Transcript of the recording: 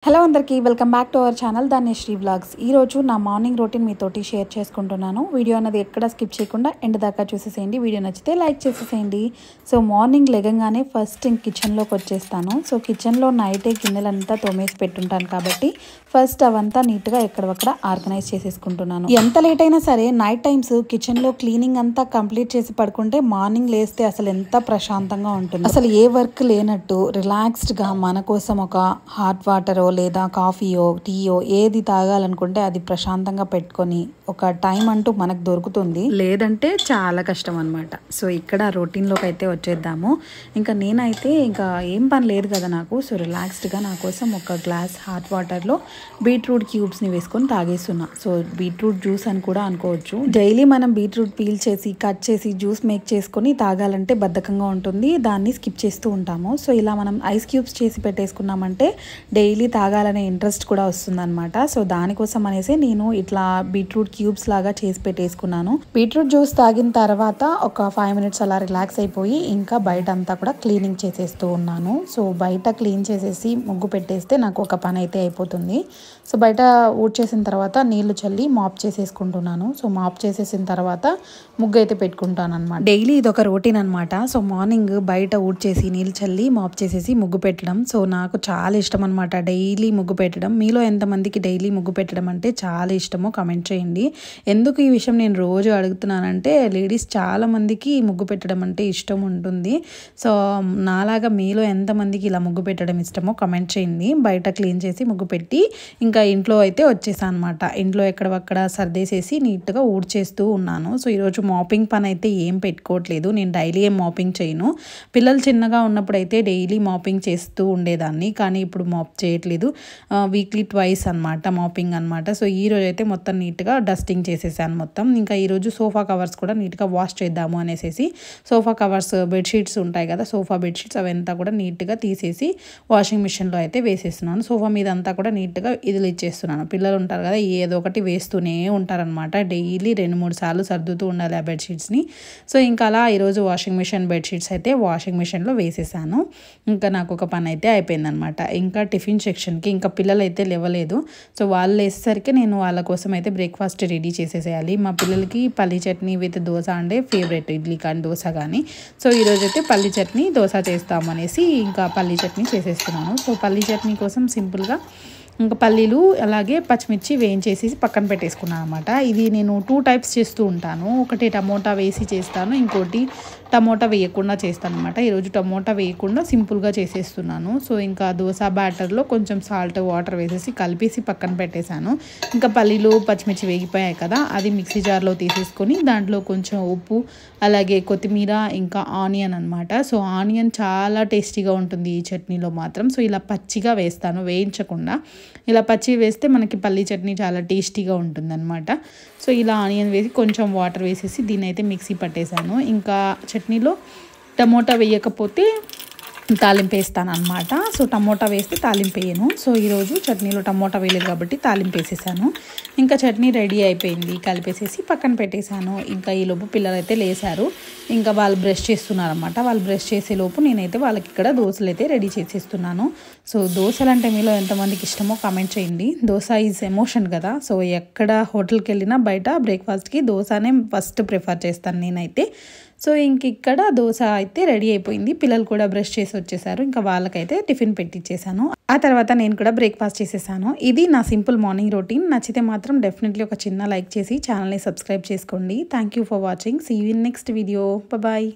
Hello అందరికీ welcome back to our channel Dhanyasri vlogs. ఈరోజు నా మార్నింగ్ రొటీన్ మీతోటి షేర్ చేసుకుంటున్నాను. వీడియో అనేది ఎక్కడ స్కిప్ చేయకుండా ఎండ్ దాకా చూసేసేయండి. వీడియో నచ్చితే లైక్ చేసేసేయండి. సో మార్నింగ్ లెగంగానే ఫస్ట్ కిచెన్లోకి వచ్చేస్తాను. సో కిచెన్లో నైటే గిన్నెలంతా తోమేసి పెట్టుంటాను కాబట్టి ఫస్ట్ అవంతా నీట్గా ఎక్కడొక్కడ ఆర్గనైజ్ చేసేసుకుంటున్నాను. ఎంత లేట్ అయినా సరే నైట్ టైమ్స్ కిచెన్లో క్లీనింగ్ అంతా కంప్లీట్ చేసి పడుకుంటే మార్నింగ్ లేస్తే అసలు ఎంత ప్రశాంతంగా ఉంటుంది. అసలు ఏ వర్క్ లేనట్టు రిలాక్స్డ్గా మన కోసం ఒక హాట్ వాటర్ లేదా కాఫీయో టీయో ఏది తాగాలనుకుంటే అది ప్రశాంతంగా పెట్టుకొని ఒక టైం అంటూ మనకు దొరుకుతుంది. లేదంటే చాలా కష్టం అనమాట. సో ఇక్కడ రొటీన్లోకి అయితే వచ్చేద్దాము. ఇంకా నేనైతే ఇంకా ఏం పని లేదు కదా నాకు. సో రిలాక్స్డ్గా నా కోసం ఒక గ్లాస్ హాట్ వాటర్లో బీట్రూట్ క్యూబ్స్ని వేసుకొని తాగేస్తున్నా. సో బీట్రూట్ జ్యూస్ అని కూడా అనుకోవచ్చు. డైలీ మనం బీట్రూట్ పీల్ చేసి కట్ చేసి జ్యూస్ మేక్ చేసుకొని తాగాలంటే బద్ధకంగా ఉంటుంది. దాన్ని స్కిప్ చేస్తూ ఉంటాము. సో ఇలా మనం ఐస్ క్యూబ్స్ చేసి పెట్టేసుకున్నామంటే డైలీ తాగాలనే ఇంట్రెస్ట్ కూడా వస్తుందన్నమాట. సో దానికోసం అనేసి నేను ఇట్లా బీట్రూట్ క్యూబ్స్ లాగా చేసి పెట్టేసుకున్నాను. బీట్రూట్ జ్యూస్ తాగిన తర్వాత ఒక 5 మినిట్స్ అలా రిలాక్స్ అయిపోయి ఇంకా బయట అంతా కూడా క్లీనింగ్ చేసేస్తూ ఉన్నాను. సో బయట క్లీన్ చేసేసి ముగ్గు పెట్టేస్తే నాకు ఒక పని అయితే అయిపోతుంది. సో బయట ఊడ్చేసిన తర్వాత నీళ్లు చల్లి మాప్ చేసేసుకుంటున్నాను. సో మాప్ చేసేసిన తర్వాత ముగ్గు అయితే పెట్టుకుంటాను అనమాట. డైలీ ఇది ఒక రొటీన్ అనమాట. సో మార్నింగ్ బయట ఊడ్చేసి నీళ్ళు చల్లి మాప్ చేసేసి ముగ్గు పెట్టడం సో నాకు చాలా ఇష్టం అనమాట. డైలీ ముగ్గు పెట్టడం. మీలో ఎంతమందికి డైలీ ముగ్గు పెట్టడం అంటే చాలా ఇష్టమో కమెంట్ చేయండి. ఎందుకు ఈ విషయం నేను రోజు అడుగుతున్నానంటే లేడీస్ చాలా మందికి ముగ్గు పెట్టడం అంటే ఇష్టం ఉంటుంది. సో నాలాగా మీలో ఎంతమందికి ఇలా ముగ్గు పెట్టడం ఇష్టమో కమెంట్ చేయండి. బయట క్లీన్ చేసి ముగ్గు పెట్టి ఇంకా ఇంట్లో అయితే వచ్చేసాను అనమాట. ఇంట్లో ఎక్కడక్కడ సర్దేసేసి నీట్గా ఊడ్చేస్తూ ఉన్నాను. సో ఈరోజు మాపింగ్ పని అయితే ఏం పెట్టుకోవట్లేదు. నేను డైలీ ఏం మాపింగ్ చేయను. పిల్లలు చిన్నగా ఉన్నప్పుడు అయితే డైలీ మాపింగ్ చేస్తూ ఉండేదాన్ని. కానీ ఇప్పుడు మాప్ చేయట్లేదు. వీక్లీ ట్వైస్ అనమాట మాపింగ్ అనమాట. సో ఈరోజు అయితే మొత్తం నీట్గా డస్టింగ్ చేసేసాను మొత్తం. ఇంకా ఈరోజు సోఫా కవర్స్ కూడా నీట్గా వాష్ చేద్దాము అనేసి సోఫా కవర్స్ బెడ్షీట్స్ ఉంటాయి కదా, సోఫా బెడ్షీట్స్ అవంతా కూడా నీట్గా తీసేసి వాషింగ్ మిషన్లో అయితే వేసేస్తున్నాను. సోఫా మీద అంతా కూడా నీట్గా ఇదిలు ఇచ్చేస్తున్నాను. పిల్లలు ఉంటారు కదా ఏదో ఒకటి వేస్తూనే ఉంటారనమాట. డైలీ 2-3 సార్లు సర్దుతూ ఉండాలి ఆ బెడ్షీట్స్ని. సో ఇంకా అలా ఈరోజు వాషింగ్ మిషన్ బెడ్షీట్స్ అయితే వాషింగ్ మిషన్లో వేసేసాను. ఇంకా నాకు ఒక పని అయితే అయిపోయిందనమాట. ఇంకా టిఫిన్ సెక్షన్కి ఇంకా పిల్లలు అయితే లేవలేదు. సో వాళ్ళు వేసేసరికి నేను వాళ్ళ కోసం అయితే బ్రేక్ఫాస్ట్ రెడీ చేసేసేయాలి. మా పిల్లలకి పల్లి చట్నీ విత్ దోశ అంటే ఫేవరెట్, ఇడ్లీ కానీ దోశ కానీ. సో ఈరోజు అయితే పల్లి చట్నీ దోశ చేస్తామనేసి ఇంకా పల్లి చట్నీ చేసేస్తున్నాను. సో పల్లి చట్నీ కోసం సింపుల్గా ఇంకా పల్లీలు అలాగే పచ్చిమిర్చి వేయించేసి పక్కన పెట్టేసుకున్నాను అనమాట. ఇది నేను 2 టైప్స్ చేస్తూ ఉంటాను. ఒకటి టమోటా వేసి చేస్తాను, ఇంకోటి టమోటా వేయకుండా చేస్తాను అనమాట. ఈరోజు టమోటా వేయకుండా సింపుల్గా చేసేస్తున్నాను. సో ఇంకా దోశ బ్యాటర్లో కొంచెం సాల్ట్ వాటర్ వేసేసి కలిపేసి పక్కన పెట్టేశాను. ఇంకా పల్లీలు పచ్చిమిర్చి వేగిపోయాయి కదా, అది మిక్సీ జార్లో తీసేసుకొని దాంట్లో కొంచెం ఉప్పు అలాగే కొత్తిమీర ఇంకా ఆనియన్ అనమాట. సో ఆనియన్ చాలా టేస్టీగా ఉంటుంది ఈ చట్నీలో మాత్రం. సో ఇలా పచ్చిగా వేస్తాను, వేయించకుండా. ఇలా పచ్చి వేస్తే మనకి పల్లీ చట్నీ చాలా టేస్టీగా ఉంటుందన్నమాట. సో ఇలా ఆనియన్ వేసి కొంచెం వాటర్ వేసేసి దీన్ని అయితే మిక్సీ పట్టేశాను. ఇంకా చట్నీలో టమోటా వేయకపోతే తాలింపు వేస్తాను అనమాట. సో టమోటా వేస్తే తాలింపు వేయను. సో ఈరోజు చట్నీలో టమోటా వేయలేదు కాబట్టి తాలింపు వేసేసాను. ఇంకా చట్నీ రెడీ అయిపోయింది, కలిపేసేసి పక్కన పెట్టేశాను. ఇంకా ఈలోపు పిల్లలు అయితే లేసారు. ఇంకా వాళ్ళు బ్రష్ చేస్తున్నారు అనమాట. వాళ్ళు బ్రష్ చేసేలోపు నేనైతే వాళ్ళకి ఇక్కడ దోశలు అయితే రెడీ చేసేస్తున్నాను. సో దోశలు అంటే మీలో ఎంతమందికి ఇష్టమో కామెంట్ చేయండి. దోశ ఈజ్ ఎమోషన్ కదా. సో ఎక్కడ హోటల్కి వెళ్ళినా బయట బ్రేక్ఫాస్ట్కి దోశనే ఫస్ట్ ప్రిఫర్ చేస్తాను నేనైతే. సో ఇంక ఇక్కడ దోశ అయితే రెడీ అయిపోయింది. పిల్లలు కూడా బ్రష్ చేసి వచ్చేసారు. ఇంకా వాళ్ళకైతే టిఫిన్ పెట్టించేసాను. ఆ తర్వాత నేను కూడా బ్రేక్ఫాస్ట్ చేసేసాను. ఇది నా సింపుల్ మార్నింగ్ రొటీన్. నచ్చితే మాత్రం డెఫినెట్లీ ఒక చిన్న లైక్ చేసి ఛానల్ని సబ్స్క్రైబ్ చేసుకోండి. Thank you for watching. See you in next video. Bye.